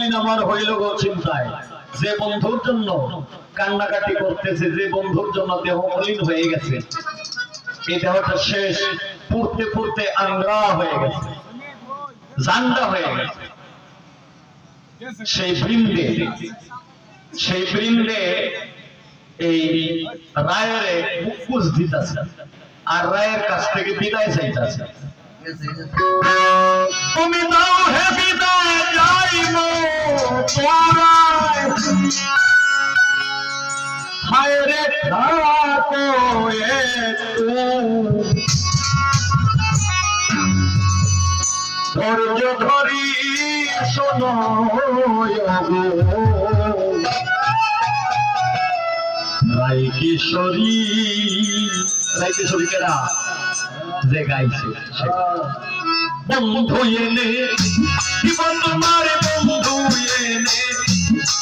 মলিন আমার হইল গো চিন্তায়, যে বন্ধুর জন্য কান্নাকাটি করতেছে, যে বন্ধুর জন্য দেহ মলিন হয়ে গেছে, এই দেহটা শেষ, পুড়তে পুড়তে আংরা হয়ে গেছে, জান্ডা হয়ে গেছে। সেই বৃন্দে এই রায়ের মুখোশ দিতেছে আর রায়ের কাছ থেকে বিদায় চাইতেছে। তুমি দাও হে বিদায় যাইব তোরায়, হায় রে থাকো একটু ধৈর্য ধরি শোনো রাই কিশোরী। রাই কিশোরী কেরা যে গাইছে, বন্ধু এনে দিব তোমার, বন্ধু এনে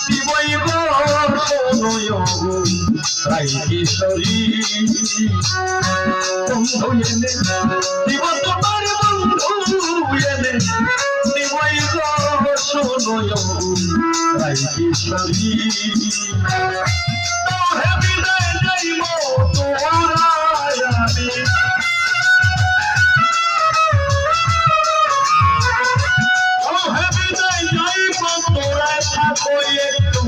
দিবই গো শোনো রাই কিশোরী। বন্ধু এনে দিব তোমার, বন্ধু এনে দিবই গো শোনো রাই কিশোরী। বিদায় যাইব তোরায় আমি, বিদায় যাইব তোরায় থাকো একটু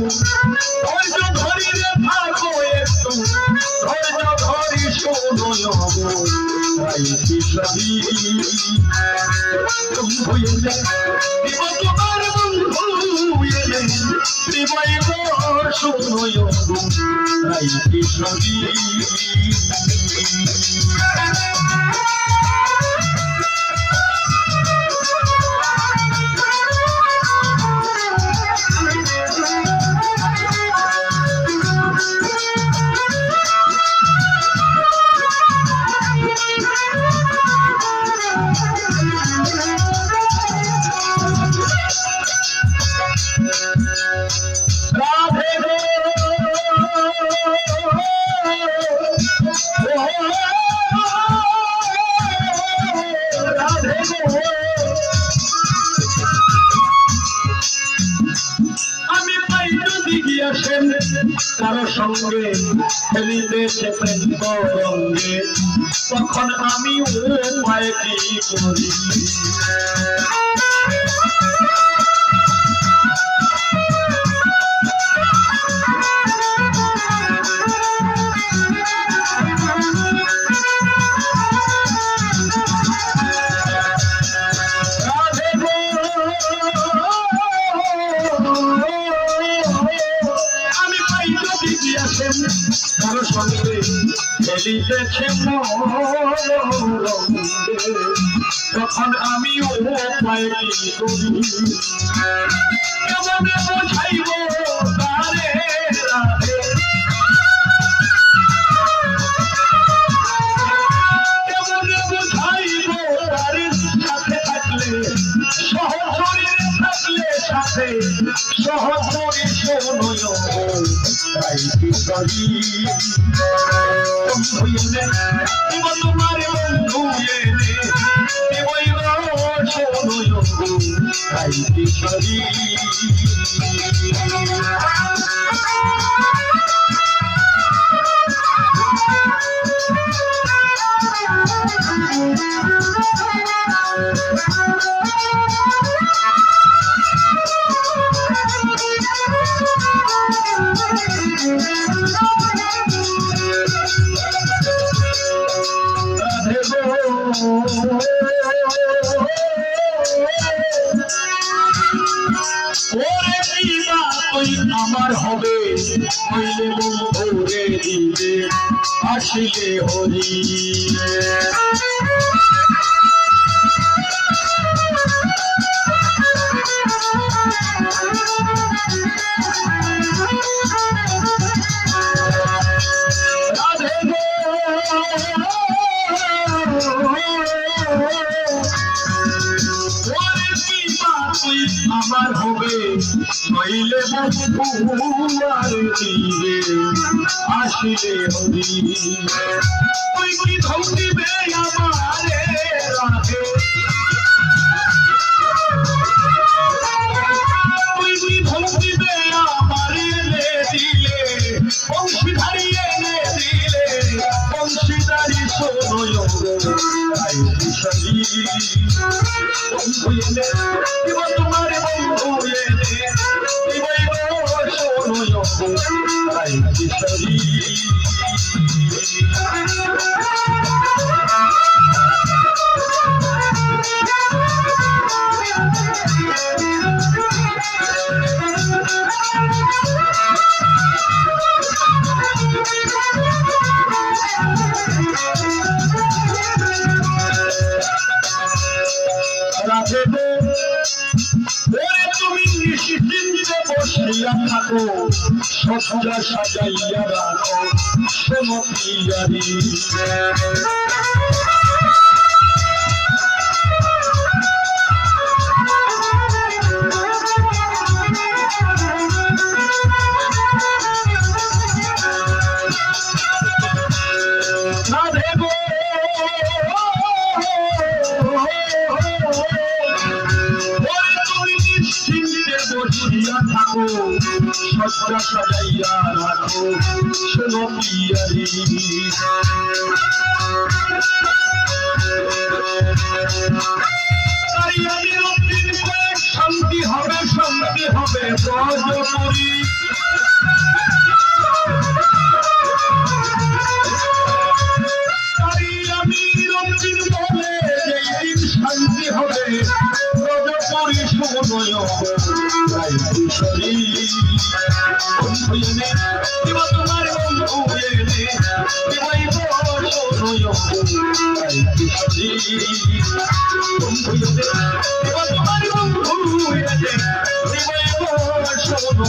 ধৈর্য ধরি রে, থাকো একটু ধৈর্য ধরি শোনো রাই কিশোরী। বন্ধু এনে দিব তোমার, বন্ধু এনে দিবই গো শোনো রাই কিশোরী। আমি পাই যদি গিয়াছেন কারো সঙ্গে খেলিতেছে প্রেম রঙ্গে, তখন আমি উপায় কি করি? কারো সঙ্গে খেলিতেছে তখন আমি উপায় কি করি? কেমনে বোঝাইব তারে রাধে, কেমনে বোঝাইব তারে সাথে থাকলে, সহজ শরীরে থাকলে সাথে সহজ শরীর শোনো রাই কিশোরী। বন্ধু এনে দিব তোমার, বন্ধু এনে দিবই গো শোনো রাই কিশোরী। আমার হবে হইলে বন্ধুরে দিবে আসিলে হরি। আমার হবে নইলে বন্ধু আর দিবে আসিলে হরি। তুই কি ধৌতিবে আমারে রাধে, তুই কি বন্ধু এলে দিব তোমার বন্ধু এলে দিবই শোনো তাই কিশোরী তুমি নিশ্চিন্তে বসিয়া থাকো সজ্জা সাজাইয়া রাখো শোনো পিয়ারি থাকো সজ্জা সাজাইয়া রাখো শোনো পিয়ারি শান্তি হবে ব্রজপুরী আমি রক্তিম বলে যেই দিন শান্তি হবে ব্রজপুরী শোনো কিশোরী বন্ধু এনে দিব তোমার বন্ধু এনে দিবই কিশোরী বন্ধু এনে দিব তোমার বন্ধু এনে দিবই কিশোরী